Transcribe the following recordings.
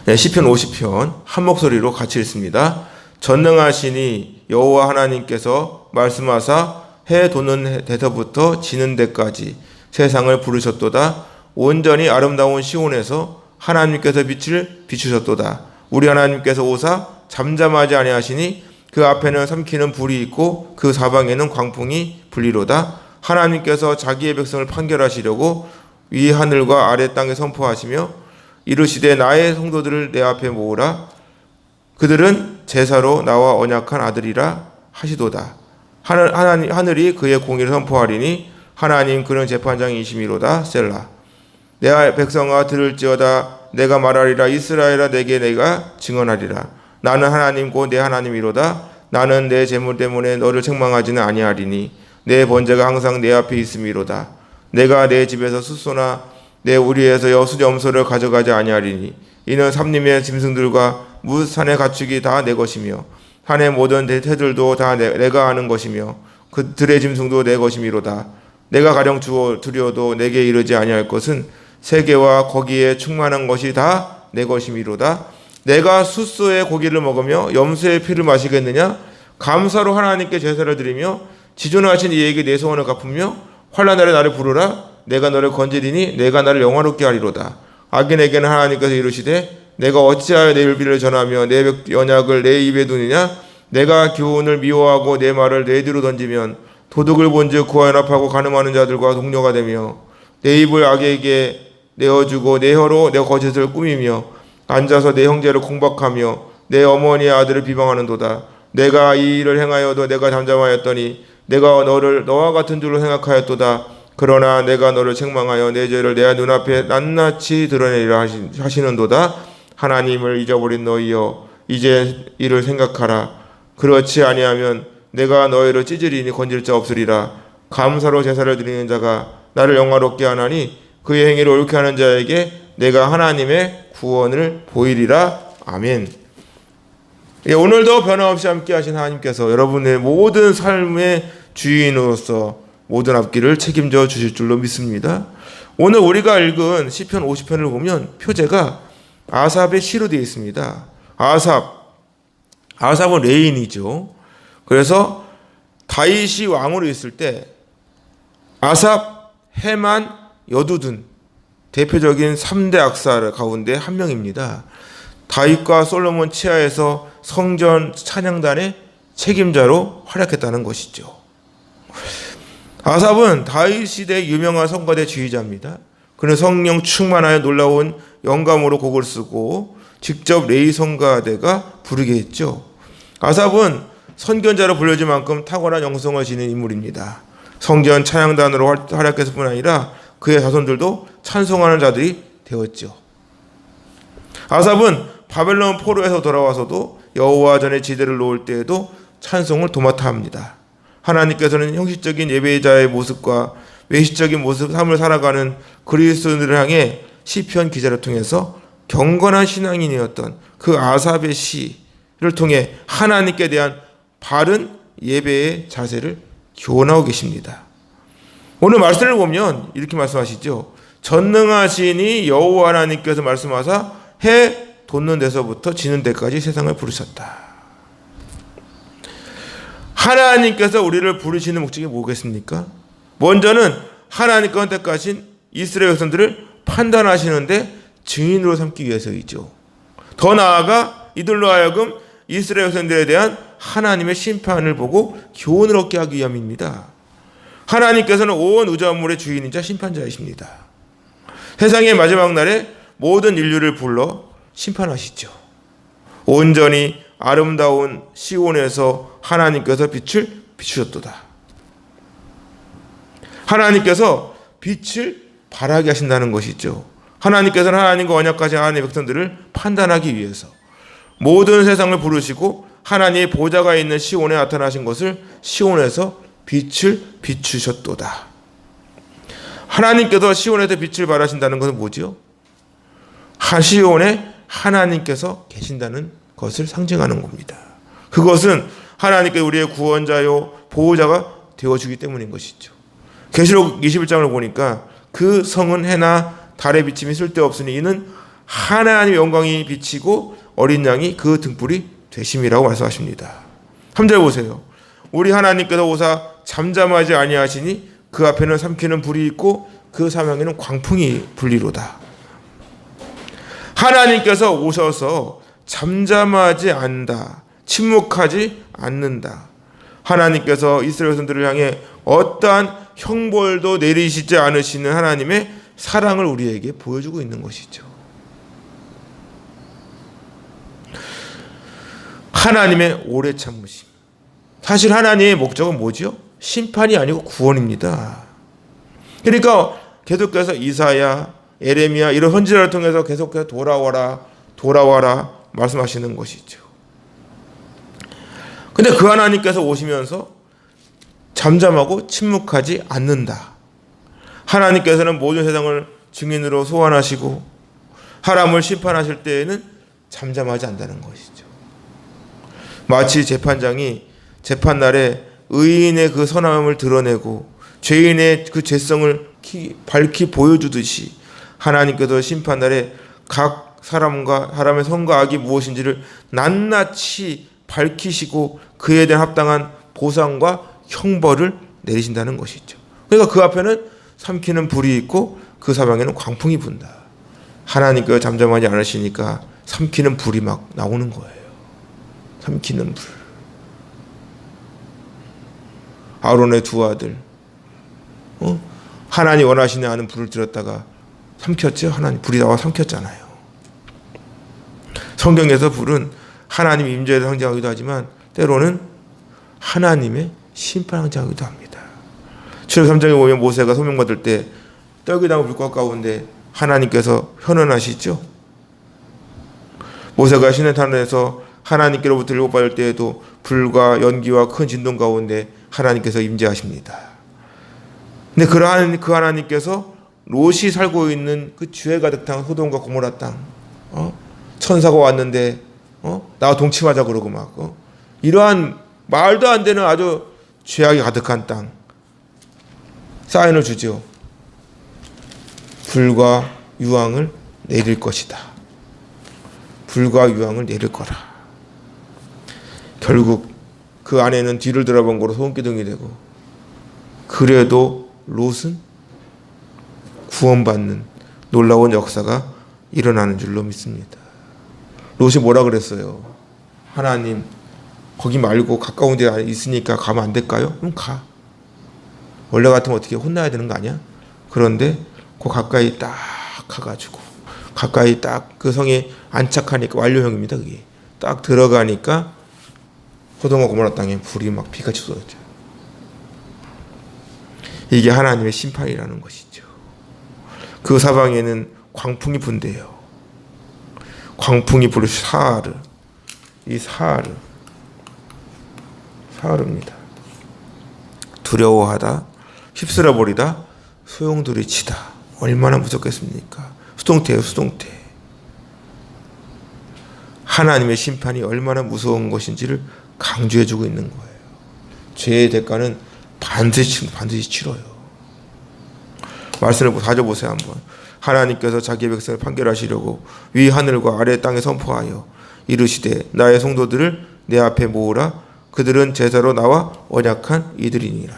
네, 시편 50편 한 목소리로 같이 읽습니다. 전능하시니 여호와 하나님께서 말씀하사 해 돋는 데서부터 지는 데까지 세상을 부르셨도다. 온전히 아름다운 시온에서 하나님께서 빛을 비추셨도다. 우리 하나님께서 오사 잠잠하지 아니하시니 그 앞에는 삼키는 불이 있고 그 사방에는 광풍이 불리로다. 하나님께서 자기의 백성을 판결하시려고 위 하늘과 아래 땅에 선포하시며 이르시되 나의 성도들을 내 앞에 모으라. 그들은 제사로 나와 언약한 아들이라 하시도다. 하늘이 그의 공의를 선포하리니 하나님 그는 재판장이시미로다. 셀라. 내 백성아 들을지어다. 내가 말하리라. 이스라엘아 내게 내가 증언하리라. 나는 하나님 곧 내 하나님이로다. 나는 내 재물 때문에 너를 책망하지는 아니하리니 내 번제가 항상 내 앞에 있음이로다. 내가 내 집에서 숫소나 내 우리에서 염소를 가져가지 아니하리니 이는 삼림의 짐승들과 무산의 가축이 다 내 것이며 산의 모든 새들도 다 내가 아는 것이며 그들의 짐승도 내 것이미로다. 내가 가령 두려워도 내게 이르지 아니할 것은 세계와 거기에 충만한 것이 다 내 것이미로다. 내가 숫소의 고기를 먹으며 염소의 피를 마시겠느냐? 감사로 하나님께 제사를 드리며 지존하신 이에게 내 소원을 갚으며 환난 날에 나를 부르라. 내가 너를 건지리니 내가 나를 영화롭게 하리로다. 악인에게는 하나님께서 이르시되 내가 어찌하여 내 율비를 전하며 내 언약을 내 입에 두느냐? 내가 교훈을 미워하고 내 말을 내 뒤로 던지면 도둑을 본즉 그와 연합하고 간음하는 자들과 동료가 되며 내 입을 악에게 내어주고 내 혀로 내 거짓을 꾸미며 앉아서 내 형제를 공박하며 내 어머니의 아들을 비방하는도다. 내가 이 일을 행하여도 내가 잠잠하였더니 내가 너를 너와 같은 줄로 생각하였도다. 그러나 내가 너를 책망하여 내 죄를 내 눈앞에 낱낱이 드러내리라 하시는도다. 하나님을 잊어버린 너희여 이제 이를 생각하라. 그렇지 아니하면 내가 너희를 찢으리니 건질 자 없으리라. 감사로 제사를 드리는 자가 나를 영화롭게 하나니 그의 행위를 옳게 하는 자에게 내가 하나님의 구원을 보이리라. 아멘. 오늘도 변함없이 함께 하신 하나님께서 여러분의 모든 삶의 주인으로서 모든 앞길을 책임져 주실 줄로 믿습니다. 오늘 우리가 읽은 시편 50편을 보면 표제가 아삽의 시로 되어 있습니다. 아삽은 레인이죠. 그래서 다윗이 왕으로 있을 때 아삽, 헤만, 여두둔 대표적인 3대 악사 가운데 한 명입니다. 다윗과 솔로몬 치하에서 성전 찬양단의 책임자로 활약했다는 것이죠. 아삽은 다윗 시대의 유명한 성가대 지휘자입니다. 그는 성령 충만하여 놀라운 영감으로 곡을 쓰고 직접 레위 성가대가 부르게 했죠. 아삽은 선견자로 불려질 만큼 탁월한 영성을 지닌 인물입니다. 성전 찬양단으로 활약했을 뿐 아니라 그의 자손들도 찬송하는 자들이 되었죠. 아삽은 바벨론 포로에서 돌아와서도 여호와 전에 지대를 놓을 때에도 찬송을 도맡아 합니다. 하나님께서는 형식적인 예배자의 모습과 외식적인 모습 삶을 살아가는 그리스도인들을 향해 시편 기자를 통해서 경건한 신앙인이었던 그 아삽의 시를 통해 하나님께 대한 바른 예배의 자세를 교훈하고 계십니다. 오늘 말씀을 보면 이렇게 말씀하시죠. 전능하시니 여호와 하나님께서 말씀하사 해 돋는 데서부터 지는 데까지 세상을 부르셨다. 하나님께서 우리를 부르시는 목적이 뭐겠습니까? 먼저는 하나님과 선택하신 이스라엘 백성들을 판단하시는데 증인으로 삼기 위해서이죠. 더 나아가 이들로 하여금 이스라엘 백성들에 대한 하나님의 심판을 보고 교훈을 얻게 하기 위함입니다. 하나님께서는 온 우주만물의 주인이자 심판자이십니다. 세상의 마지막 날에 모든 인류를 불러 심판하시죠. 온전히 아름다운 시온에서 하나님께서 빛을 비추셨도다. 하나님께서 빛을 발하게 하신다는 것이죠. 하나님께서는 하나님과 언약하신 하나님의 백성들을 판단하기 위해서 모든 세상을 부르시고 하나님의 보좌가 있는 시온에 나타나신 것을 시온에서 빛을 비추셨도다. 하나님께서 시온에서 빛을 발하신다는 것은 뭐지요? 시온에 하나님께서 계신다는 것을 상징하는 겁니다. 그것은 하나님께 우리의 구원자요 보호자가 되어주기 때문인 것이죠. 계시록 21장을 보니까 그 성은 해나 달의 비침이 쓸데없으니 이는 하나님의 영광이 비치고 어린 양이 그 등불이 되심이라고 말씀하십니다. 3절 보세요. 우리 하나님께서 오사 잠잠하지 아니하시니 그 앞에는 삼키는 불이 있고 그 사방에는 광풍이 불리로다. 하나님께서 오셔서 잠잠하지 않는다. 침묵하지 않는다. 하나님께서 이스라엘 백성들을 향해 어떠한 형벌도 내리시지 않으시는 하나님의 사랑을 우리에게 보여주고 있는 것이죠. 하나님의 오래 참으심. 사실 하나님의 목적은 뭐죠? 심판이 아니고 구원입니다. 그러니까 계속해서 이사야, 에레미야 이런 선지자를 통해서 계속해서 돌아와라 말씀하시는 것이죠. 근데 그 하나님께서 오시면서 잠잠하고 침묵하지 않는다. 하나님께서는 모든 세상을 증인으로 소환하시고 사람을 심판하실 때에는 잠잠하지 않는다는 것이죠. 마치 재판장이 재판날에 의인의 그 선함을 드러내고 죄인의 그 죄성을 밝히 보여주듯이 하나님께서 심판날에 각 사람의 선과 악이 무엇인지를 낱낱이 밝히시고 그에 대한 합당한 보상과 형벌을 내리신다는 것이죠. 그러니까 그 앞에는 삼키는 불이 있고 그 사방에는 광풍이 분다. 하나님께서 잠잠하지 않으시니까 삼키는 불이 막 나오는 거예요. 삼키는 불. 아론의 두 아들 하나님 원하시는 하는 불을 들었다가 삼켰죠. 하나님 불이 나와 삼켰잖아요. 성경에서 불은 하나님 임재를 상징하기도 하지만 때로는 하나님의 심판을 상징하기도 합니다. 출애굽 3장에 보면 모세가 소명받을 때 떨기나무 불꽃 가운데 하나님께서 현현하시죠. 모세가 시내산에서 하나님께로부터 율법받을 때에도 불과 연기와 큰 진동 가운데 하나님께서 임재하십니다. 근데 그 하나님께서 롯이 살고 있는 그 죄 가득한 소돔과 고모라 땅, 천사가 왔는데 나와 동침하자 그러고 막 이러한 말도 안 되는 아주 죄악이 가득한 땅 사인을 주죠. 불과 유황을 내릴 것이다. 불과 유황을 내릴 거라. 결국 그 안에는 뒤를 돌아본 거로 소금기둥이 되고 그래도 롯은 구원받는 놀라운 역사가 일어나는 줄로 믿습니다. 롯이 뭐라 그랬어요? 하나님 거기 말고 가까운 데 있으니까 가면 안 될까요? 그럼 가. 원래 같으면 어떻게 혼나야 되는 거 아니야? 그런데 그 가까이 딱 가가지고 가까이 딱 그 성에 안착하니까 완료형입니다. 그게 딱 들어가니까 소돔과 고모라 땅에 불이 막 피같이 쏟아져요. 이게 하나님의 심판이라는 것이죠. 그 사방에는 광풍이 분대요. 광풍이 불을 사르, 이 사르입니다. 두려워하다, 휩쓸어 버리다, 소용돌이치다. 얼마나 무섭겠습니까? 수동태예요, 수동태. 하나님의 심판이 얼마나 무서운 것인지를 강조해주고 있는 거예요. 죄의 대가는 반드시 치러요. 말씀을 다져보세요 한번. 하나님께서 자기의 백성을 판결하시려고 위 하늘과 아래 땅에 선포하여 이르시되 나의 성도들을 내 앞에 모으라. 그들은 제사로 나와 언약한 이들이니라.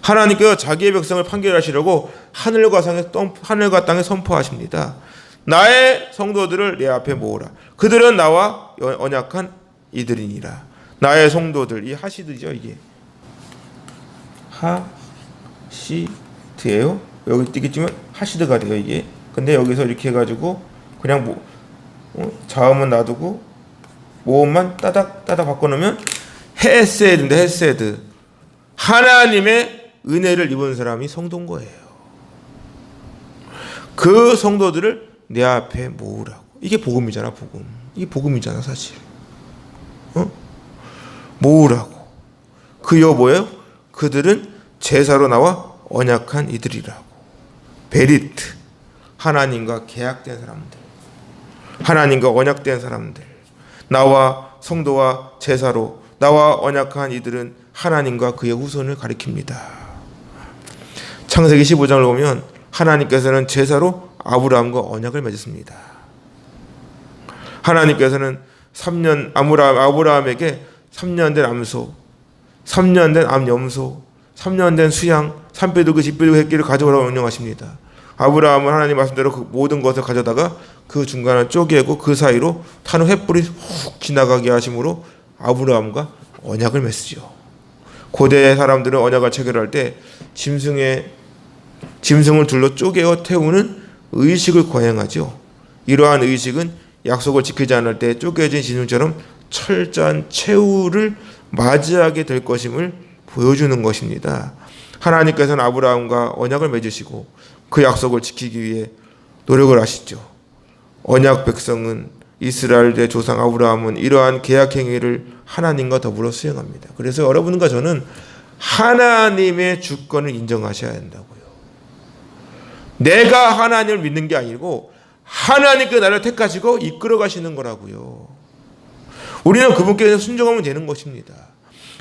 하나님께서 자기의 백성을 판결하시려고 하늘과 땅에 선포하십니다. 나의 성도들을 내 앞에 모으라. 그들은 나와 언약한 이들이니라. 나의 성도들, 이 하시드죠. 이게 하시드예요. 여기 띄겠지만 하시드가 돼요 이게. 근데 여기서 이렇게 해가지고 그냥 자음은 놔두고 모음만 따닥 바꿔놓으면 헤세드인데, 헤세드. 하나님의 은혜를 입은 사람이 성도인 거예요. 그 성도들을 내 앞에 모으라고. 이게 복음이잖아, 복음. 이게 복음이잖아, 사실. 모으라고. 그여 뭐예요? 그들은 제사로 나와 언약한 이들이라고. 베리트. 하나님과 계약된 사람들. 하나님과 언약된 사람들. 나와 성도와 제사로 나와 언약한 이들은 하나님과 그의 후손을 가리킵니다. 창세기 15장을 보면 하나님께서는 제사로 아브라함과 언약을 맺었습니다. 하나님께서는 3년 아브라함에게 3년 된 암소, 3년 된 암염소, 3년 된 수양, 산배들고 집배들고 새끼를 가져오라고 명령하십니다. 아브라함은 하나님 말씀대로 그 모든 것을 가져다가 그 중간을 쪼개고 그 사이로 타는 횃불이 훅 지나가게 하심으로 아브라함과 언약을 맺으죠. 고대 사람들은 언약을 체결할 때 짐승을 둘러 쪼개어 태우는 의식을 거행하죠. 이러한 의식은 약속을 지키지 않을 때 쪼개진 짐승처럼 철저한 최후를 맞이하게 될 것임을 보여주는 것입니다. 하나님께서는 아브라함과 언약을 맺으시고 그 약속을 지키기 위해 노력을 하시죠. 언약 백성은 이스라엘의 조상 아브라함은 이러한 계약 행위를 하나님과 더불어 수행합니다. 그래서 여러분과 저는 하나님의 주권을 인정하셔야 한다고요. 내가 하나님을 믿는 게 아니고 하나님께 나를 택하시고 이끌어 가시는 거라고요. 우리는 그분께 순종하면 되는 것입니다.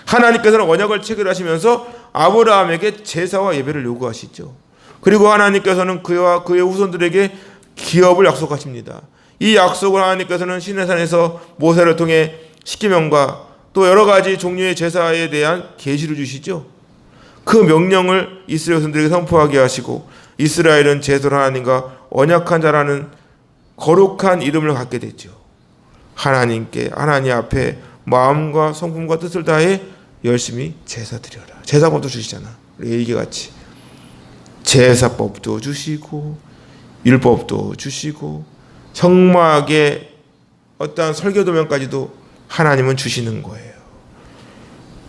하나님께서는 언약을 체결하시면서 아브라함에게 제사와 예배를 요구하시죠. 그리고 하나님께서는 그와 그의 후손들에게 기업을 약속하십니다. 이 약속을 하나님께서는 시내산에서 모세를 통해 십계명과 또 여러 가지 종류의 제사에 대한 계시를 주시죠. 그 명령을 이스라엘 백성들에게 선포하게 하시고 이스라엘은 제설 하나님과 언약한 자라는 거룩한 이름을 갖게 됐죠. 하나님 앞에 마음과 성품과 뜻을 다해 열심히 제사 드려라. 제사법도 주시잖아. 우리 얘기같이 제사법도 주시고 율법도 주시고 성막의 어떠한 설교도면까지도 하나님은 주시는 거예요.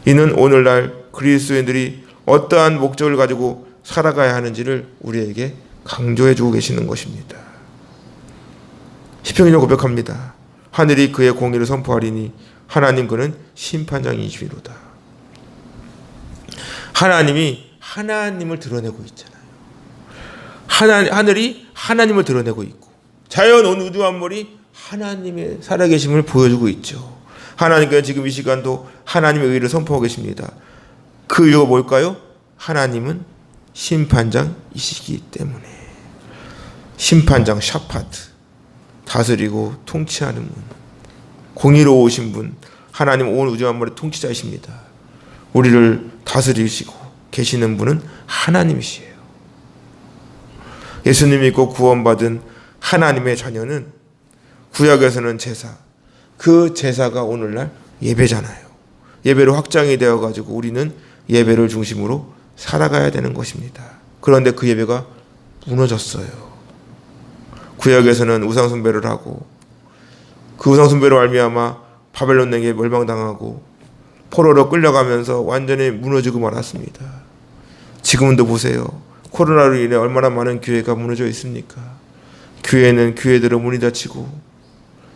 이는 오늘날 그리스도인들이 어떠한 목적을 가지고 살아가야 하는지를 우리에게 강조해 주고 계시는 것입니다. 시편기는 고백합니다. 하늘이 그의 공의를 선포하리니 하나님 그는 심판장이시로다. 하나님이 하나님을 드러내고 있잖아요. 하늘이 하나님을 드러내고 있고 자연 온 우주 만물이 하나님의 살아계심을 보여주고 있죠. 하나님께서 지금 이 시간도 하나님의 의를 선포하고 계십니다. 그 이유가 뭘까요? 하나님은 심판장이시기 때문에. 심판장 샤파트, 다스리고 통치하는 분, 공의로우신 분, 하나님 온 우주 만물의 통치자이십니다. 우리를 다스리시고 계시는 분은 하나님이시에요. 예수님 믿고 구원받은 하나님의 자녀는 구약에서는 제사, 그 제사가 오늘날 예배잖아요. 예배로 확장이 되어가지고 우리는 예배를 중심으로 살아가야 되는 것입니다. 그런데 그 예배가 무너졌어요. 구약에서는 우상숭배를 하고 그 우상숭배로 말미암아 바벨론에게 멸망당하고 포로로 끌려가면서 완전히 무너지고 말았습니다. 지금은 또 보세요. 코로나로 인해 얼마나 많은 교회가 무너져 있습니까? 교회는 교회대로 문이 닫히고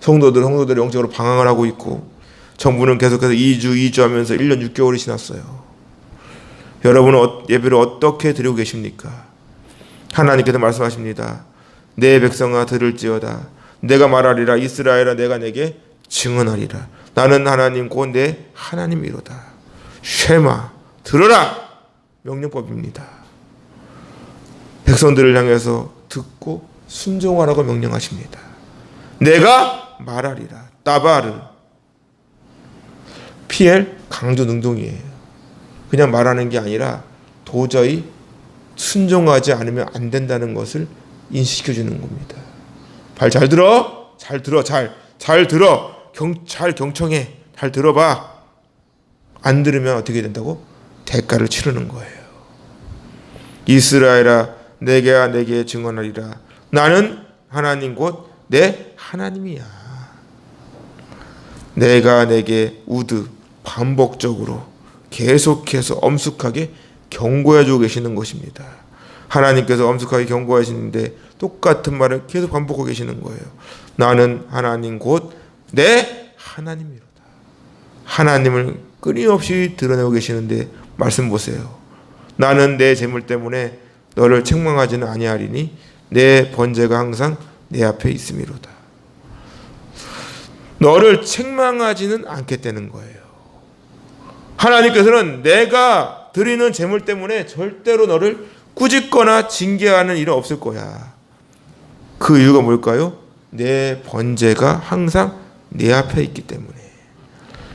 성도들이 영적으로 방황을 하고 있고 정부는 계속해서 2주 하면서 1년 6개월이 지났어요. 여러분은 예배를 어떻게 드리고 계십니까? 하나님께서 말씀하십니다. 내 백성아 들을지어다. 내가 말하리라. 이스라엘아 내가 내게 증언하리라. 나는 하나님 곧 내 하나님이로다. 쉐마 들어라. 명령법입니다. 백성들을 향해서 듣고 순종하라고 명령하십니다. 내가 말하리라. 따바르 PL 강조 능동이에요. 그냥 말하는 게 아니라 도저히 순종하지 않으면 안 된다는 것을 인식시켜 주는 겁니다. 발 잘 들어. 잘 들어. 잘 들어. 잘 경청해. 잘 들어봐. 안 들으면 어떻게 된다고? 대가를 치르는 거예요. 이스라엘아 내게 증언하리라. 나는 하나님 곧 내 하나님이야. 내가 내게 반복적으로 계속해서 엄숙하게 경고해 주고 계시는 것입니다. 하나님께서 엄숙하게 경고하시는데 똑같은 말을 계속 반복하고 계시는 거예요. 나는 하나님 곧 내 하나님이로다. 하나님을 끊임없이 드러내고 계시는데 말씀 보세요. 나는 내 재물 때문에 너를 책망하지는 아니하리니 내 번제가 항상 내 앞에 있음이로다. 너를 책망하지는 않겠다는 거예요. 하나님께서는 내가 드리는 재물 때문에 절대로 너를 꾸짖거나 징계하는 일은 없을 거야. 그 이유가 뭘까요? 내 번제가 항상 내 앞에 있기 때문에.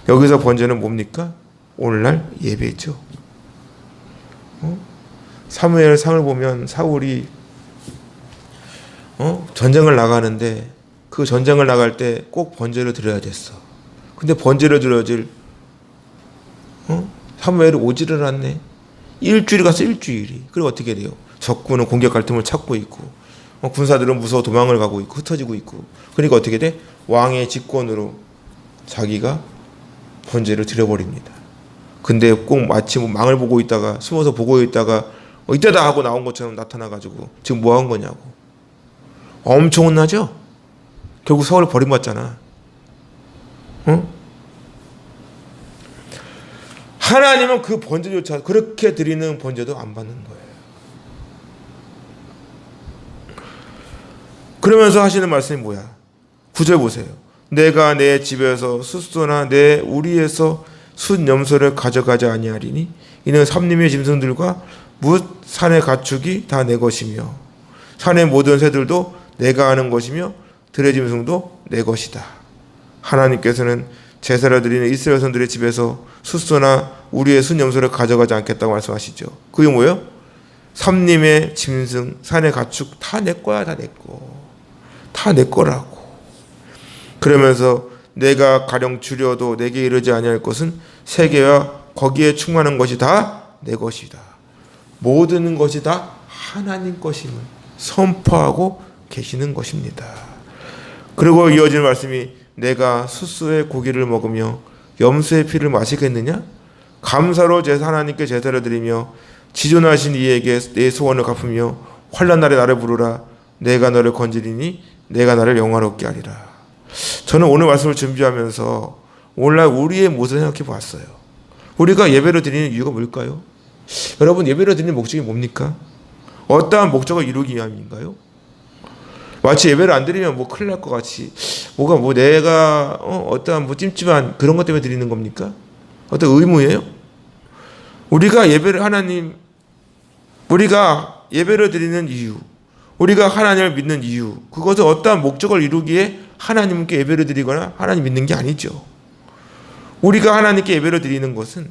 여기서 번제는 뭡니까? 오늘날 예배죠. 사무엘 상을 보면 사울이 전쟁을 나가는데 그 전쟁을 나갈 때 꼭 번제를 드려야 됐어. 근데 번제를 드려질 사무엘이 오지를 않네. 일주일이 가서 일주일이. 그리고 어떻게 돼요? 적군은 공격할 틈을 찾고 있고 군사들은 무서워 도망을 가고 있고 흩어지고 있고. 그러니까 어떻게 돼? 왕의 직권으로 자기가 번제를 드려버립니다. 근데 꼭 마치 망을 보고 있다가 숨어서 보고 있다가 이때다 하고 나온 것처럼 나타나가지고 지금 뭐 한 거냐고. 엄청 혼나죠? 결국 서울을 버림받잖아. 하나님은 그 번제조차 그렇게 드리는 번제도 안 받는 거예요. 그러면서 하시는 말씀이 뭐야? 9절 보세요. 내가 내 집에서 숫소나 내 우리에서 숫 염소를 가져가지 아니하리니 이는 삼림의 짐승들과 뭇 산의 가축이 다 내 것이며 산의 모든 새들도 내가 하는 것이며 들의 짐승도 내 것이다. 하나님께서는 제사를 드리는 이스라엘 선들의 집에서 숫소나 우리의 숫 염소를 가져가지 않겠다고 말씀하시죠. 그게 뭐예요? 삼림의 짐승, 산의 가축 다 내 거야, 다 내 거. 다 내 거라고. 그러면서 내가 가령 주려도 내게 이르지 아니할 것은 세계와 거기에 충만한 것이 다 내 것이다. 모든 것이 다 하나님 것임을 선포하고 계시는 것입니다. 그리고 이어지는 말씀이 내가 숫소의 고기를 먹으며 염소의 피를 마시겠느냐? 감사로 하나님께 제사를 드리며 지존하신 이에게 내 소원을 갚으며 환난 날에 나를 부르라. 내가 너를 건지리니 내가 나를 영화롭게 하리라. 저는 오늘 말씀을 준비하면서 오늘날 우리의 모습을 생각해 봤어요. 우리가 예배를 드리는 이유가 뭘까요? 여러분, 예배를 드리는 목적이 뭡니까? 어떠한 목적을 이루기 위함인가요? 마치 예배를 안 드리면 뭐 큰일 날 것 같이 내가 어떠한 찜찜한 그런 것 때문에 드리는 겁니까? 어떤 의무예요? 우리가 예배를 드리는 이유, 우리가 하나님을 믿는 이유, 그것은 어떠한 목적을 이루기에 하나님께 예배를 드리거나 하나님 믿는 게 아니죠. 우리가 하나님께 예배를 드리는 것은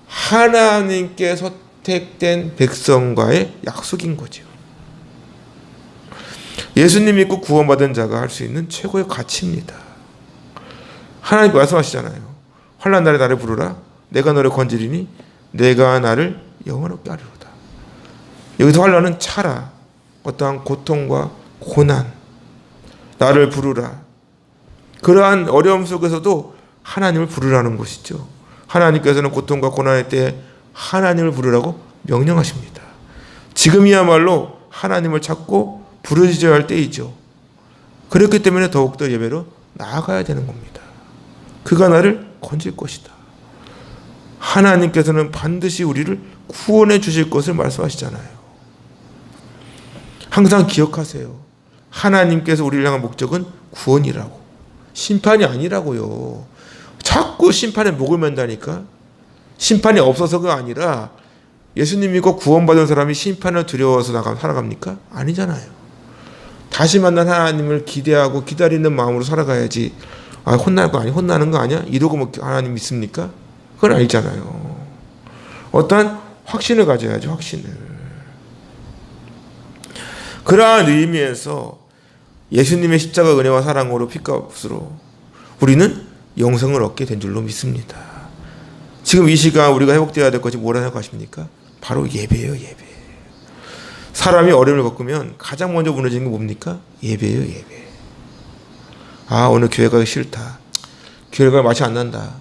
하나님께 선택된 백성과의 약속인 거죠. 예수님 믿고 구원받은 자가 할 수 있는 최고의 가치입니다. 하나님 말씀하시잖아요. 환난 날에 나를 부르라. 내가 너를 건지리니 내가 나를 영원롭게 하리로다. 여기서 환난은 차라, 어떠한 고통과 고난, 나를 부르라. 그러한 어려움 속에서도 하나님을 부르라는 것이죠. 하나님께서는 고통과 고난의 때에 하나님을 부르라고 명령하십니다. 지금이야말로 하나님을 찾고 부르짖어야 할 때이죠. 그렇기 때문에 더욱더 예배로 나아가야 되는 겁니다. 그가 나를 건질 것이다. 하나님께서는 반드시 우리를 구원해 주실 것을 말씀하시잖아요. 항상 기억하세요. 하나님께서 우리를 향한 목적은 구원이라고, 심판이 아니라고요. 자꾸 심판에 목을 맨다니까. 심판이 없어서가 아니라 예수님 믿고 구원받은 사람이 심판을 두려워서 살아갑니까? 아니잖아요. 다시 만난 하나님을 기대하고 기다리는 마음으로 살아가야지. 혼나는 거 아니야? 이러고 뭐 하나님 믿습니까? 그건 아니잖아요. 어떠한 확신을 가져야죠. 확신을. 그러한 의미에서 예수님의 십자가 은혜와 사랑으로 피값으로 우리는 영생을 얻게 된 줄로 믿습니다. 지금 이 시간 우리가 회복되어야 될 것이 뭐라 생각하십니까? 바로 예배예요. 예배. 사람이 어려움을 겪으면 가장 먼저 무너지는 게 뭡니까? 예배예요. 예배. 오늘 교회 가기 싫다. 교회 갈 맛이 안 난다.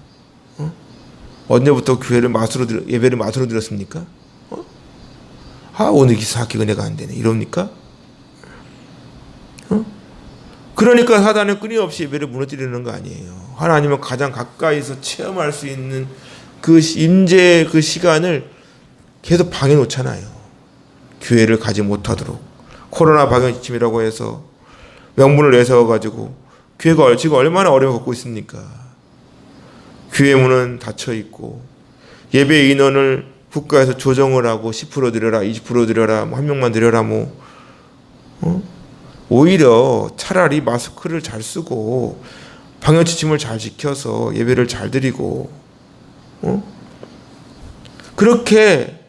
언제부터 예배를 맛으로 드렸습니까? 오늘 기사학기 은혜가 안 되네. 이럽니까? 그러니까 사단은 끊임없이 예배를 무너뜨리는 거 아니에요. 하나님은 가장 가까이서 체험할 수 있는 그 임재의 그 시간을 계속 방해 놓잖아요. 교회를 가지 못하도록. 코로나 방역지침이라고 해서 명분을 내세워가지고 교회가 지금 얼마나 어려움을 겪고 있습니까? 교회 문은 닫혀 있고 예배 인원을 국가에서 조정을 하고 10% 드려라, 20% 드려라, 한 명만 드려라, 오히려 차라리 마스크를 잘 쓰고 방역지침을 잘 지켜서 예배를 잘 드리고 그렇게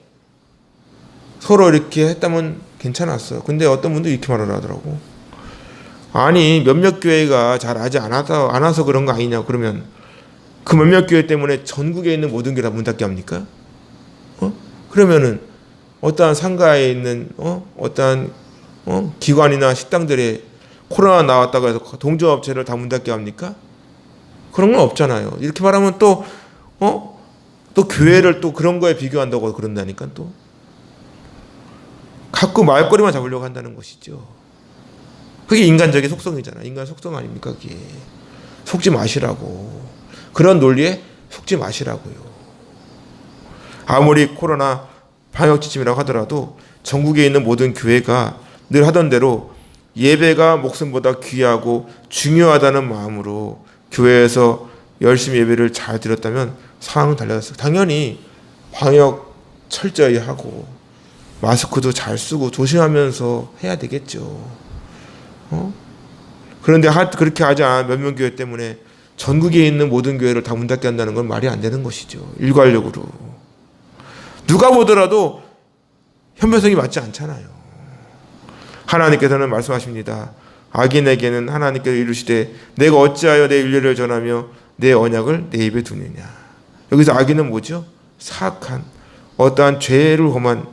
서로 이렇게 했다면 괜찮았어요. 근데 어떤 분도 이렇게 말을 하더라고. 아니 몇몇 교회가 잘하지 않아서 그런 거 아니냐. 그러면 그 몇몇 교회 때문에 전국에 있는 모든 교회 다 문 닫게 합니까? 그러면은 어떠한 상가에 있는 어떠한 기관이나 식당들에 코로나 나왔다고 해서 동종업체를 다 문 닫게 합니까? 그런 건 없잖아요. 이렇게 말하면 또 교회를 또 그런 거에 비교한다고 그런다니까. 또 자꾸 말거리만 잡으려고 한다는 것이죠. 그게 인간적인 속성이잖아. 인간 속성 아닙니까? 그게 속지 마시라고. 그런 논리에 속지 마시라고요. 아무리 코로나 방역 지침이라고 하더라도 전국에 있는 모든 교회가 늘 하던 대로 예배가 목숨보다 귀하고 중요하다는 마음으로 교회에서 열심히 예배를 잘 드렸다면 상황은 달라졌어요. 당연히 방역 철저히 하고 마스크도 잘 쓰고 조심하면서 해야 되겠죠. 그런데 그렇게 하지 않은 몇몇 교회 때문에 전국에 있는 모든 교회를 다 문 닫게 한다는 건 말이 안 되는 것이죠. 일괄적으로. 누가 보더라도 현명성이 맞지 않잖아요. 하나님께서는 말씀하십니다. 악인에게는 하나님께서 이르시되 내가 어찌하여 내 윤례를 전하며 내 언약을 내 입에 두느냐. 여기서 악인은 뭐죠? 사악한 어떠한 죄를 범한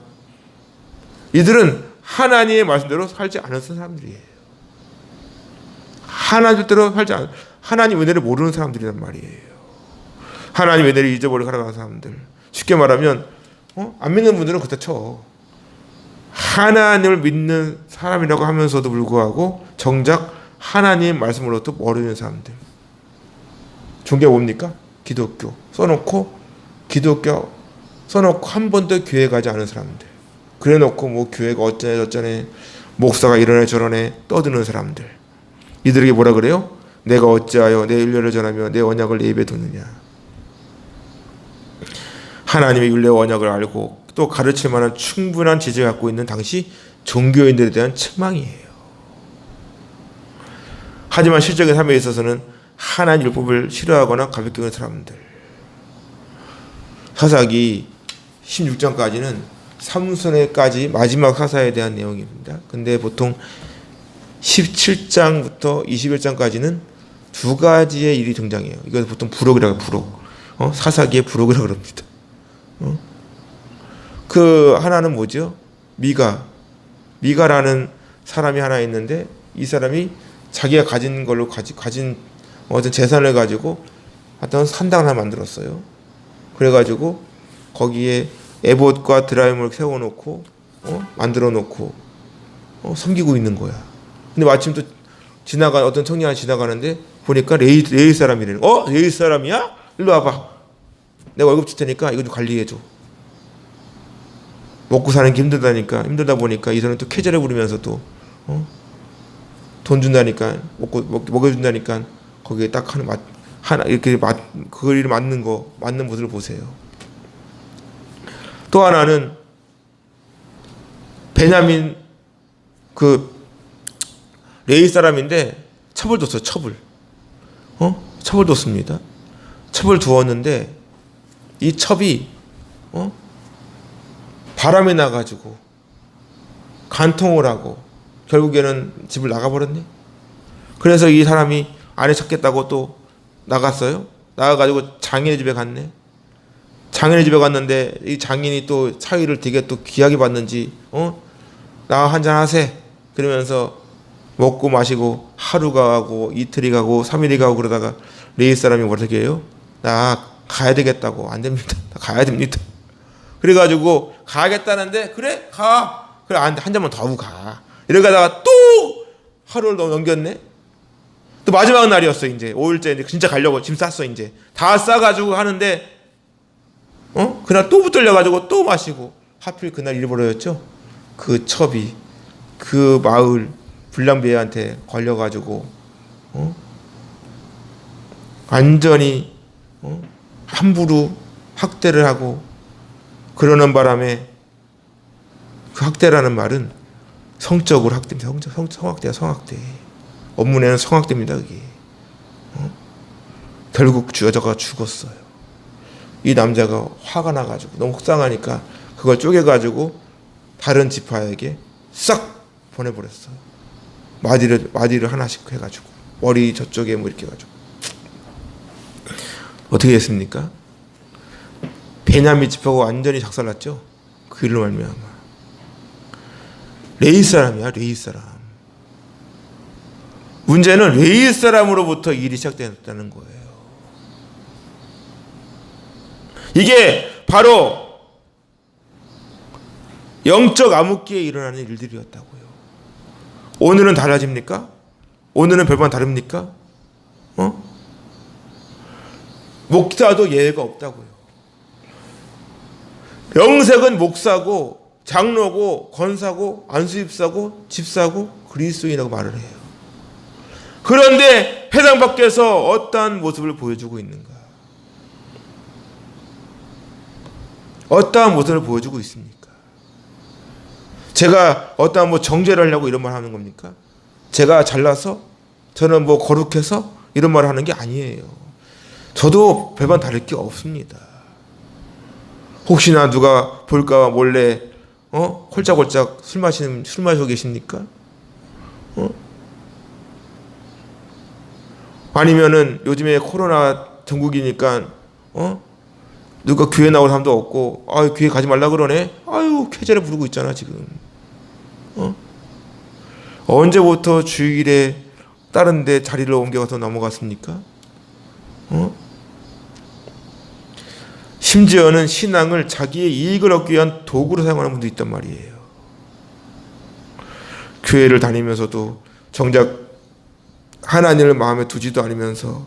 이들은 하나님의 말씀대로 살지 않은 사람들이에요. 하나님대로 살지 않은 하나님 은혜를 모르는 사람들이란 말이에요. 하나님 은혜를 잊어버리고 살아가는 사람들. 쉽게 말하면 안 믿는 분들은 그렇다 쳐. 하나님을 믿는 사람이라고 하면서도 불구하고 정작 하나님의 말씀으로부터 모르는 사람들. 종교가 뭡니까? 기독교 써놓고 기독교 써놓고 한 번도 교회 가지 않은 사람들. 그래놓고 뭐 교회가 어쩌네 저쩌네 목사가 이러네 저러네 떠드는 사람들. 이들에게 뭐라 그래요? 내가 어찌하여 내 율례를 전하며 내 언약을 내 입에 두느냐. 하나님의 율례와 언약을 알고 또 가르칠 만한 충분한 지식을 갖고 있는 당시 종교인들에 대한 책망이에요. 하지만 실적인 삶에 있어서는 하나님 율법을 싫어하거나 가볍게 여기는 사람들. 사사기 16장까지는 삼손에까지 마지막 사사에 대한 내용입니다. 근데 보통 17장부터 21장까지는 두 가지의 일이 등장해요. 이것을 보통 부록이라고 부록. 사사기의 부록이라고 그럽니다. 그 하나는 뭐죠? 미가라는 사람이 하나 있는데 이 사람이 자기가 가진 걸로 가진 어떤 재산을 가지고 어떤 산당을 하나 만들었어요. 그래가지고 거기에 에봇과 드라임을 세워놓고 만들어 놓고 섬기고 있는 거야. 근데 마침 또 어떤 청년이 지나가는데 보니까 레위 사람이래요. 레위 사람이야? 일로 와봐. 내가 월급 줄 테니까 이거 좀 관리해줘. 먹고 사는 게 힘들다 보니까 이 사람은 또 캐절해 부리면서 또 돈 준다니까 먹여준다니까 거기에 딱 하나 이렇게 그 일을 맞는 모습을 보세요. 또 하나는 베냐민 그 레위 사람인데 첩을 뒀어요. 첩을 뒀습니다. 첩을 두었는데 이 첩이 바람이 나가지고 간통을 하고 결국에는 집을 나가버렸네. 그래서 이 사람이 아내 찾겠다고 또 나갔어요. 나가가지고 장인의 집에 갔네. 장인의 집에 갔는데 이 장인이 또 사위를 되게 또 귀하게 봤는지 나 한잔 하세. 그러면서 먹고 마시고 하루가 가고 이틀이 가고 3일이 가고 그러다가 레위 사람이 어떻게 해요? 나 가야 되겠다고. 안 됩니다. 나 가야 됩니다. 그래가지고 가겠다는데 그래 가. 그래 한 잔만 더 하고 가. 이러다가 또 하루를 더 넘겼네. 또 마지막 날이었어. 이제 5일째 이제 진짜 가려고 짐 쌌어. 이제 다 싸가지고 하는데 그날 또 붙들려가지고 또 마시고 하필 그날 잃어버렸죠. 그 첩이 그 마을 불량배한테 걸려가지고 완전히 함부로 학대를 하고 그러는 바람에 그 학대라는 말은 성적으로 학대입니다. 성학대야, 성학대. 업문에는 성학대입니다, 그게. 결국 여자가 죽었어요. 이 남자가 화가 나가지고 너무 속상하니까 그걸 쪼개가지고 다른 지파에게 싹 보내버렸어요. 마디를 하나씩 해가지고 머리 저쪽에 뭐 이렇게 해가지고 어떻게 됐습니까? 베냐민 지파가 완전히 작살났죠. 그 일로 말미암아. 레위 사람이야, 레위 사람. 문제는 레위 사람으로부터 일이 시작됐다는 거예요. 이게 바로 영적 암흑기에 일어나는 일들이었다고요. 오늘은 달라집니까? 오늘은 별반 다릅니까? 목사도 예외가 없다고요. 영색은 목사고 장로고 권사고 안수집사고 집사고 그리스도인이라고 말을 해요. 그런데 회당 밖에서 어떠한 모습을 보여주고 있는가? 어떠한 모습을 보여주고 있습니까? 제가 어떠한 뭐 정죄를 하려고 이런 말 하는 겁니까? 제가 잘나서 저는 뭐 거룩해서 이런 말을 하는 게 아니에요. 저도 별반 다를 게 없습니다. 혹시나 누가 볼까 몰래 홀짝홀짝 술 마시고 계십니까? 아니면은 요즘에 코로나 전국이니까 누가 교회 나올 사람도 없고 교회 가지 말라 그러네. 쾌제를 부르고 있잖아 지금. 언제부터 주일에 다른 데 자리를 옮겨가서 넘어갔습니까? 심지어는 신앙을 자기의 이익을 얻기 위한 도구로 사용하는 분도 있단 말이에요. 교회를 다니면서도 정작 하나님을 마음에 두지도 않으면서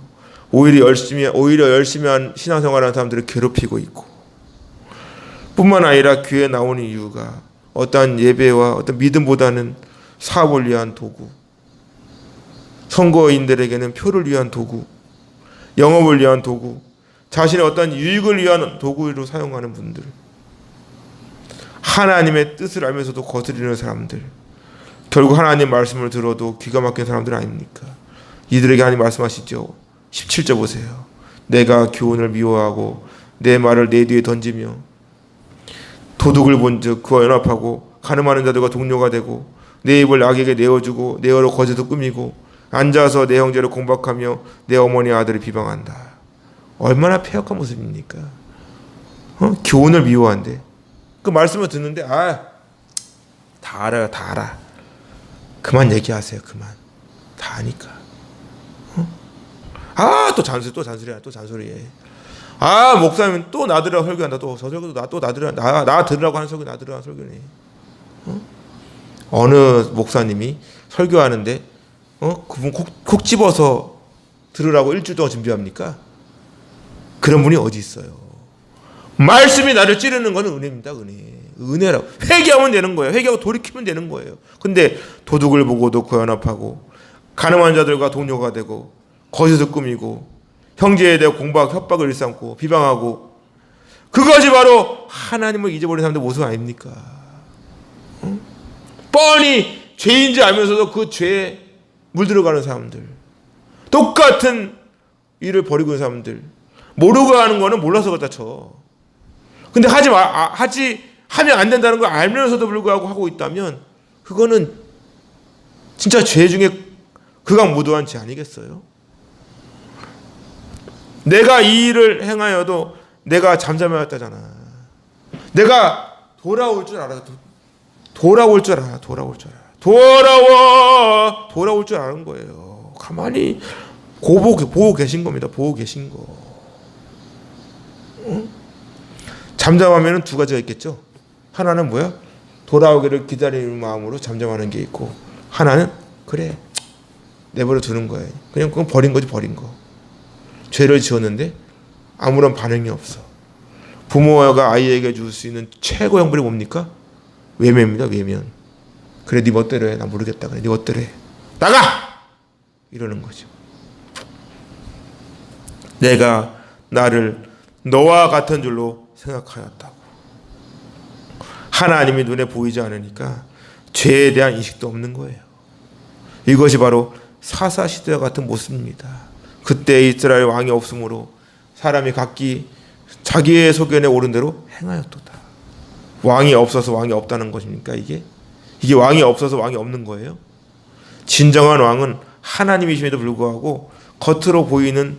오히려 열심히 한 신앙생활하는 사람들을 괴롭히고 있고, 뿐만 아니라 교회에 나오는 이유가 어떠한 예배와 어떤 믿음보다는 사업을 위한 도구, 선거인들에게는 표를 위한 도구, 영업을 위한 도구, 자신의 어떤 유익을 위한 도구로 사용하는 분들, 하나님의 뜻을 알면서도 거스르는 사람들, 결국 하나님 말씀을 들어도 기가 막힌 사람들 아닙니까? 이들에게 하나님 말씀하시죠. 17절 보세요. 내가 교훈을 미워하고 내 말을 내 뒤에 던지며 도둑을 본즉 그와 연합하고 가늠하는 자들과 동료가 되고 내 입을 악에게 내어주고 내 어로 거짓을 꾸미고 앉아서 내 형제를 공박하며 내 어머니 아들을 비방한다. 얼마나 폐역한 모습입니까? 교훈을 미워한대. 그 말씀을 듣는데 다 알아요, 다 알아. 그만 얘기하세요, 그만. 다 아니까. 또 잔소리해. 목사님 또 나들으라고 설교한다. 또 저 설교도 나 들으라고 하는 설교 나 들으라고 설교네. 어느 목사님이 설교하는데 그분 콕 집어서 들으라고 일주일 동안 준비합니까? 그런 분이 어디 있어요? 말씀이 나를 찌르는 건 은혜입니다. 은혜라고. 회개하면 되는 거예요. 회개하고 돌이키면 되는 거예요. 근데 도둑을 보고도 그 연합하고 가늠한 자들과 동료가 되고 거짓을 꾸미고 형제에 대해 공박, 협박을 일삼고 비방하고, 그것이 바로 하나님을 잊어버린 사람들 모습 아닙니까? 뻔히 죄인지 알면서도 그 죄에 물들어가는 사람들, 똑같은 일을 벌이고 있는 사람들, 모르고 하는 거는 몰라서 그렇다 쳐. 근데 하면 안 된다는 걸 알면서도 불구하고 하고 있다면 그거는 진짜 죄 중에 극악무도한 죄 아니겠어요? 내가 이 일을 행하여도 내가 잠잠하였다잖아. 내가 돌아올 줄 알아. 돌아올 줄 아는 거예요. 가만히 보고 계신 겁니다. 보고 계신 거. 잠잠하면 두 가지가 있겠죠. 하나는 뭐야? 돌아오기를 기다리는 마음으로 잠잠하는 게 있고, 하나는 그래 내버려 두는 거예요. 그냥 그건 버린 거. 죄를 지었는데 아무런 반응이 없어. 부모가 아이에게 줄 수 있는 최고 형벌이 뭡니까? 외면입니다. 외면. 그래 네 멋대로 해. 나 모르겠다. 그래 네 멋대로 해. 나가! 이러는 거죠. 내가 나를 너와 같은 줄로 생각하였다고. 하나님이 눈에 보이지 않으니까 죄에 대한 인식도 없는 거예요. 이것이 바로 사사시대와 같은 모습입니다. 그때 이스라엘 왕이 없으므로 사람이 각기 자기의 소견에 오른 대로 행하였도다. 왕이 없어서 왕이 없다는 것입니까? 이게 왕이 없어서 왕이 없는 거예요? 진정한 왕은 하나님이심에도 불구하고 겉으로 보이는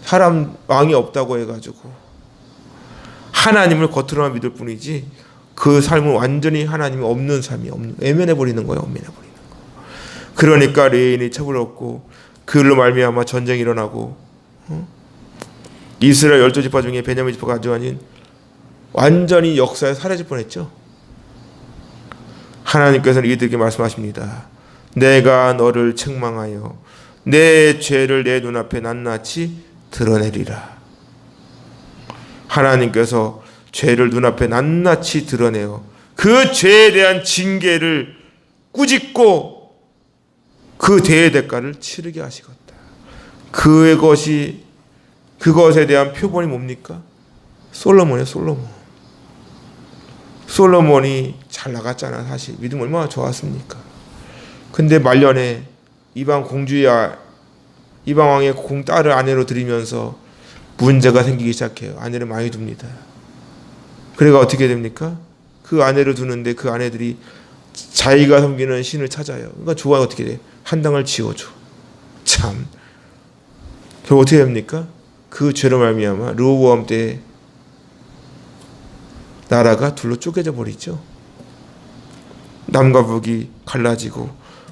사람 왕이 없다고 해가지고 하나님을 겉으로만 믿을 뿐이지 그 삶은 완전히 하나님이 없는 삶이 외면해 버리는 거예요. 외면해 버리는 거. 그러니까 레인이 첩을 얻고 그걸로 말미암아 전쟁이 일어나고 이스라엘 12지파 중에 베냐민 지파가 가져가진 완전히 역사에 사라질 뻔했죠. 하나님께서는 이들에게 말씀하십니다. 내가 너를 책망하여 내 죄를 내 눈앞에 낱낱이 드러내리라. 하나님께서 죄를 눈앞에 낱낱이 드러내어 그 죄에 대한 징계를 꾸짖고 그 대의 대가를 치르게 하시겠다. 그것에 대한 표본이 뭡니까? 솔로몬이에요. 솔로몬이 잘 나갔잖아. 사실 믿음 얼마나 좋았습니까? 근데 말년에 이방 왕의 딸을 아내로 들이면서 문제가 생기기 시작해요. 아내를 많이 둡니다. 그래가 어떻게 됩니까? 그 아내를 두는데 그 아내들이 자기가 섬기는 신을 찾아요. 그러니까 조화가 어떻게 돼? 한 당을 지어줘. 참. 결국 어떻게 됩니까? 그 죄로 말미암아 르호보암 때 나라가 둘로 쪼개져 버리죠. 남과 북이 갈라지고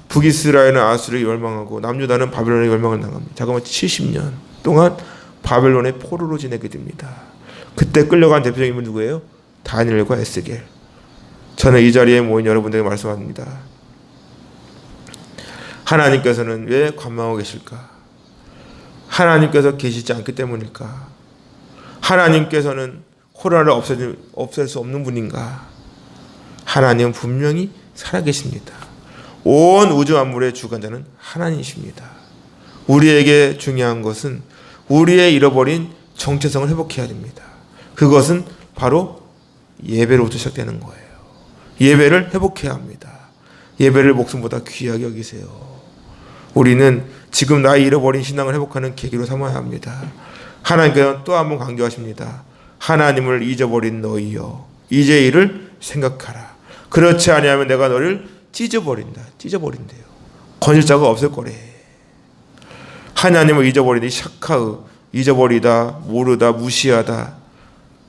북이스라엘은 아수르에 멸망하고 남유다는 바벨론에 멸망을 당합니다. 잠깐만 70년 동안 바벨론의 포로로 지내게 됩니다. 그때 끌려간 대표적인 인물 누구예요? 다니엘과 에스겔. 저는 이 자리에 모인 여러분들에게 말씀합니다. 하나님께서는 왜 관망하고 계실까? 하나님께서 계시지 않기 때문일까? 하나님께서는 코로나를 없앨 수 없는 분인가? 하나님은 분명히 살아계십니다. 온 우주 만물의 주관자는 하나님이십니다. 우리에게 중요한 것은 우리의 잃어버린 정체성을 회복해야 됩니다. 그것은 바로 예배로부터 시작되는 거예요. 예배를 회복해야 합니다. 예배를 목숨보다 귀하게 여기세요. 우리는 지금 나의 잃어버린 신앙을 회복하는 계기로 삼아야 합니다. 하나님께서는 또 한 번 강조하십니다. 하나님을 잊어버린 너희여 이제 이를 생각하라. 그렇지 아니하면 내가 너를 찢어버린대요. 건질 자가 없을 거래. 하나님을 잊어버리니 샤카으, 잊어버리다, 모르다, 무시하다.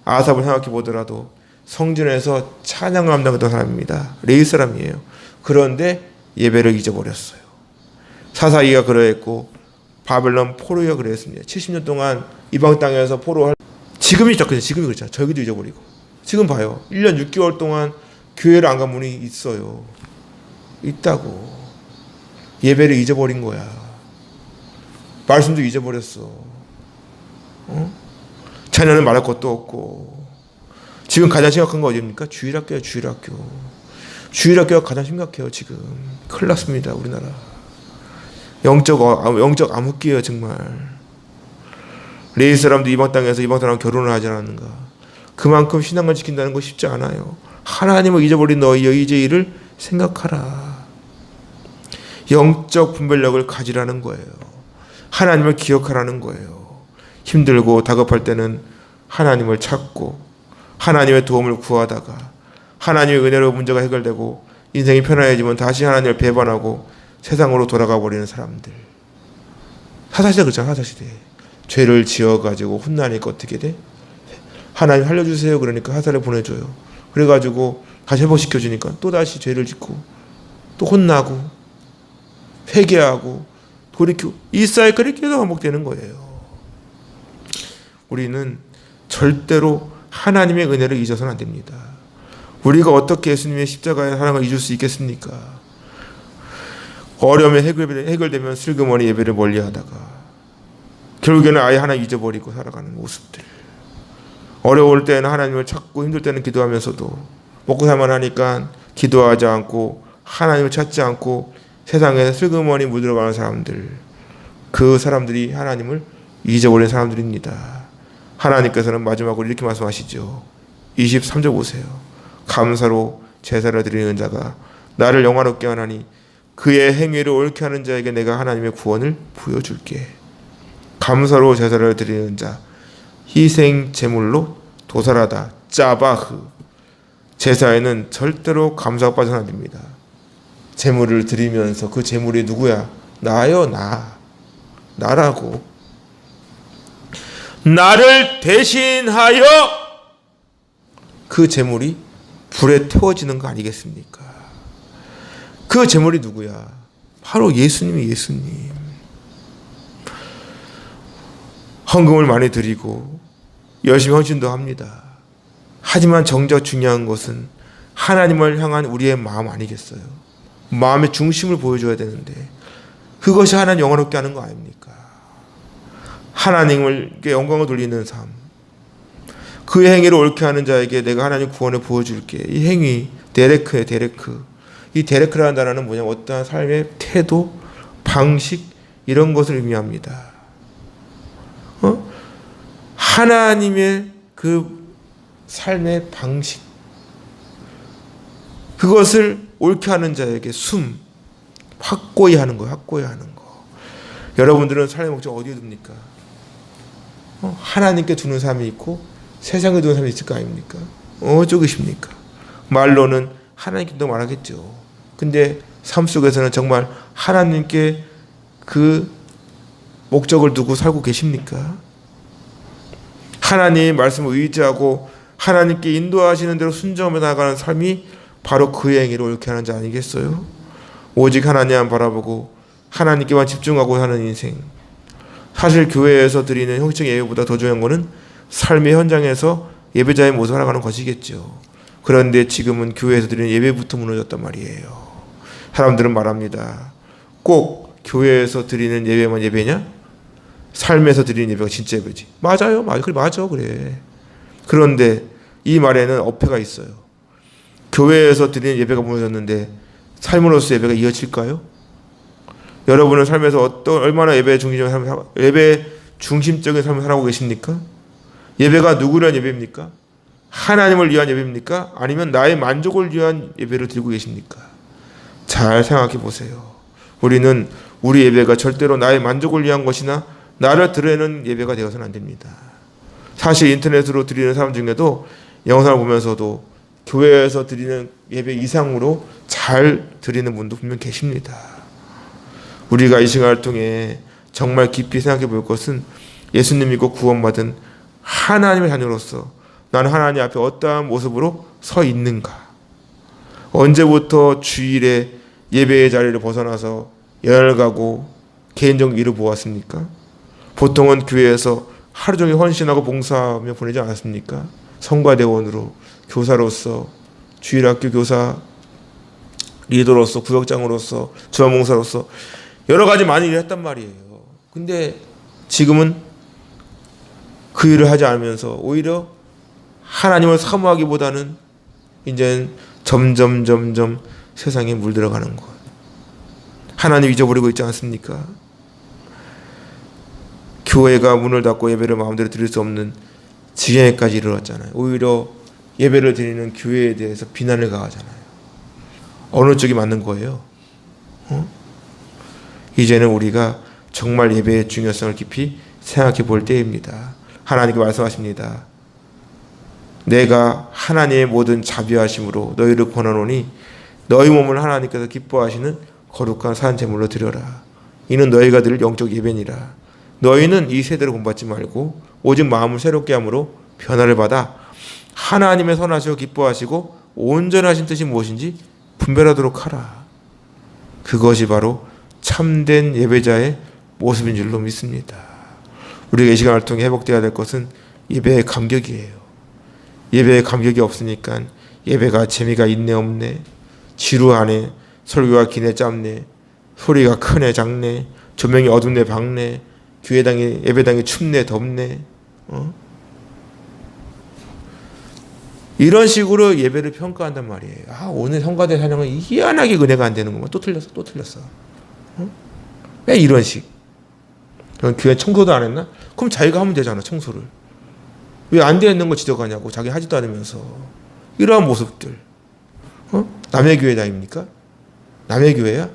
아삽을 생각해 보더라도 성전에서 찬양을 감당했던 사람입니다. 레위 사람이에요. 그런데 예배를 잊어버렸어요. 사사기가 그러했고 바벨론 포로가 그랬습니다. 70년 동안 이방 땅에서 지금이 시작했어요. 지금이 그렇잖아요. 저기도 잊어버리고. 지금 봐요. 1년 6개월 동안 교회를 안 간 분이 있어요. 있다고. 예배를 잊어버린 거야. 말씀도 잊어버렸어. 자녀는 말할 것도 없고. 지금 가장 심각한 거 어디입니까? 주일학교예요. 주일학교가 가장 심각해요. 지금 큰일 났습니다. 우리나라 영적 암흑기예요. 정말. 레위 사람도 이방 땅에서 이방 사람과 결혼을 하지 않았는가? 그만큼 신앙을 지킨다는 거 쉽지 않아요. 하나님을 잊어버린 너희여 이제 이를 생각하라. 영적 분별력을 가지라는 거예요. 하나님을 기억하라는 거예요. 힘들고 다급할 때는 하나님을 찾고 하나님의 도움을 구하다가 하나님의 은혜로 문제가 해결되고 인생이 편안해지면 다시 하나님을 배반하고 세상으로 돌아가 버리는 사람들. 사사시대 그렇잖아. 사사시대. 죄를 지어가지고 혼나니까 어떻게 돼? 하나님 살려주세요. 그러니까 하사를 보내줘요. 그래가지고 다시 회복시켜주니까 또다시 죄를 짓고 또 혼나고 회개하고 돌이키고 이 사이클이 계속 반복되는 거예요. 우리는 절대로 하나님의 은혜를 잊어서는 안 됩니다. 우리가 어떻게 예수님의 십자가의 사랑을 잊을 수 있겠습니까? 어려움이 해결되면 슬그머니 예배를 멀리하다가 결국에는 아예 하나님 잊어버리고 살아가는 모습들. 어려울 때는 하나님을 찾고 힘들 때는 기도하면서도 먹고 살만 하니까 기도하지 않고 하나님을 찾지 않고 세상에 슬그머니 물들어가는 사람들. 그 사람들이 하나님을 잊어버린 사람들입니다. 하나님께서는 마지막으로 이렇게 말씀하시죠. 23절 보세요. 감사로 제사를 드리는 자가 나를 영화롭게 하나니 그의 행위를 옳게 하는 자에게 내가 하나님의 구원을 부여줄게. 감사로 제사를 드리는 자, 희생 제물로 도살하다. 짜바흐. 제사에는 절대로 감사가 빠져서는 안 됩니다. 제물을 드리면서 그 제물이 누구야? 나요, 나라고. 나를 대신하여 그 제물이 불에 태워지는 거 아니겠습니까? 그 제물이 누구야? 바로 예수님이 예수님. 헌금을 많이 드리고 열심히 헌신도 합니다. 하지만 정작 중요한 것은 하나님을 향한 우리의 마음 아니겠어요? 마음의 중심을 보여줘야 되는데 그것이 하나님 영화롭게 하는 거 아닙니까? 하나님께 영광을 돌리는 삶, 그 행위를 옳게 하는 자에게 내가 하나님 구원을 보여줄게. 이 행위 데레크예요. 데레크. 이 데레크라는 단어는 뭐냐면 어떠한 삶의 태도, 방식 이런 것을 의미합니다. 하나님의 그 삶의 방식, 그것을 옳게 하는 자에게 확고히 하는 거, 확고히 하는 거. 여러분들은 삶의 목적 어디에 둡니까? 하나님께 두는 삶이 있고 세상에 두는 삶이 있을 거 아닙니까? 어쩌겠습니까? 말로는 하나님께 더 말하겠죠. 근데 삶 속에서는 정말 하나님께 그 목적을 두고 살고 계십니까? 하나님의 말씀을 의지하고 하나님께 인도하시는 대로 순종하며 나아가는 삶이 바로 그 행위를 옳게 하는 자 아니겠어요? 오직 하나님만 바라보고 하나님께만 집중하고 사는 인생. 사실 교회에서 드리는 형식 예배보다 더 중요한 것은 삶의 현장에서 예배자의 모습을 알아가는 것이겠죠. 그런데 지금은 교회에서 드리는 예배부터 무너졌단 말이에요. 사람들은 말합니다. 꼭 교회에서 드리는 예배만 예배냐? 삶에서 드리는 예배가 진짜 예배지. 맞아요. 맞아. 그래. 그런데 이 말에는 어폐가 있어요. 교회에서 드리는 예배가 무너졌는데 삶으로서 예배가 이어질까요? 여러분은 삶에서 얼마나 예배 중심적인 삶을 살아가고 계십니까? 예배가 누구를 위한 예배입니까? 하나님을 위한 예배입니까? 아니면 나의 만족을 위한 예배를 드리고 계십니까? 잘 생각해 보세요. 우리는 우리 예배가 절대로 나의 만족을 위한 것이나 나를 드러내는 예배가 되어서는 안 됩니다. 사실 인터넷으로 드리는 사람 중에도 영상을 보면서도 교회에서 드리는 예배 이상으로 잘 드리는 분도 분명 계십니다. 우리가 이 시간을 통해 정말 깊이 생각해 볼 것은 예수님 믿고 구원받은 하나님의 자녀로서 나는 하나님 앞에 어떠한 모습으로 서 있는가? 언제부터 주일에 예배의 자리를 벗어나서 여행을 가고 개인적 일을 보았습니까? 보통은 교회에서 하루 종일 헌신하고 봉사하며 보내지 않았습니까? 성가대원으로, 교사로서, 주일학교 교사, 리더로서, 구역장으로서, 주안봉사로서 여러 가지 많은 일을 했단 말이에요. 근데 지금은 그 일을 하지 않으면서 오히려 하나님을 사모하기보다는 이제 점점 세상에 물들어가는 것. 하나님 잊어버리고 있지 않습니까? 교회가 문을 닫고 예배를 마음대로 드릴 수 없는 지경에까지 이르렀잖아요. 오히려 예배를 드리는 교회에 대해서 비난을 가하잖아요. 어느 쪽이 맞는 거예요? 이제는 우리가 정말 예배의 중요성을 깊이 생각해 볼 때입니다. 하나님께 말씀하십니다. 내가 하나님의 모든 자비하심으로 너희를 권하노니 너희 몸을 하나님께서 기뻐하시는 거룩한 산 제물로 드려라. 이는 너희가 드릴 영적 예배니라. 너희는 이 세대를 본받지 말고 오직 마음을 새롭게 함으로 변화를 받아 하나님의 선하시고 기뻐하시고 온전하신 뜻이 무엇인지 분별하도록 하라. 그것이 바로 참된 예배자의 모습인 줄로 믿습니다. 우리가 이 시간을 통해 회복되어야 될 것은 예배의 감격이에요. 예배의 감격이 없으니까 예배가 재미가 있네 없네, 지루하네, 설교가 기네 짧네, 소리가 크네 작네, 조명이 어둡네 밝네, 교회당이 예배당이 춥네 덥네, 이런 식으로 예배를 평가한단 말이에요. 오늘 성가대 찬양은 희한하게 은혜가 안 되는 거만 또 틀렸어. 왜 이런 식? 교회 청소도 안 했나? 그럼 자기가 하면 되잖아, 청소를. 왜 안 되는 거 지적하냐고, 자기 하지도 않으면서. 이러한 모습들. 남의 교회 다닙니까? 남의 교회야?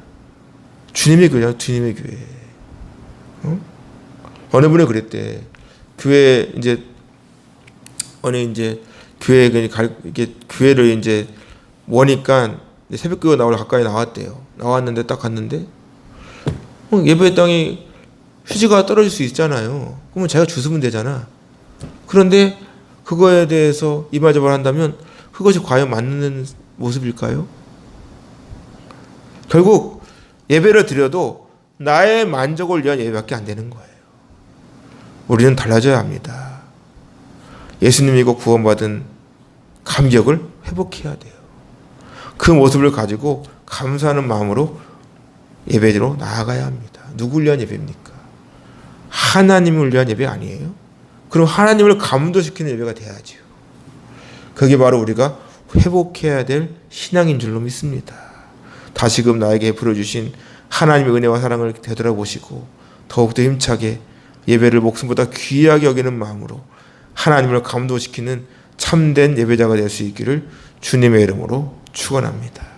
주님의 교회야, 주님의 교회. 어느 분이 그랬대. 교회 이제 어느 이제 교회에 이게 교회를 이제 오니까 새벽기도 나오려 가까이 나왔대요. 나왔는데 딱 갔는데 예배 땅이 휴지가 떨어질 수 있잖아요. 그러면 자기가 주스면 되잖아. 그런데 그거에 대해서 이마저말 한다면 그것이 과연 맞는 모습일까요? 결국 예배를 드려도 나의 만족을 위한 예배밖에 안 되는 거예요. 우리는 달라져야 합니다. 예수님 믿고 구원받은 감격을 회복해야 돼요. 그 모습을 가지고 감사하는 마음으로 예배로 나아가야 합니다. 누굴 위한 예배입니까? 하나님을 위한 예배 아니에요? 그럼 하나님을 감동시키는 예배가 돼야죠. 그게 바로 우리가 회복해야 될 신앙인 줄로 믿습니다. 다시금 나에게 베풀어 주신 하나님의 은혜와 사랑을 되돌아보시고 더욱더 힘차게 예배를 목숨보다 귀하게 여기는 마음으로 하나님을 감동시키는 참된 예배자가 될 수 있기를 주님의 이름으로 축원합니다.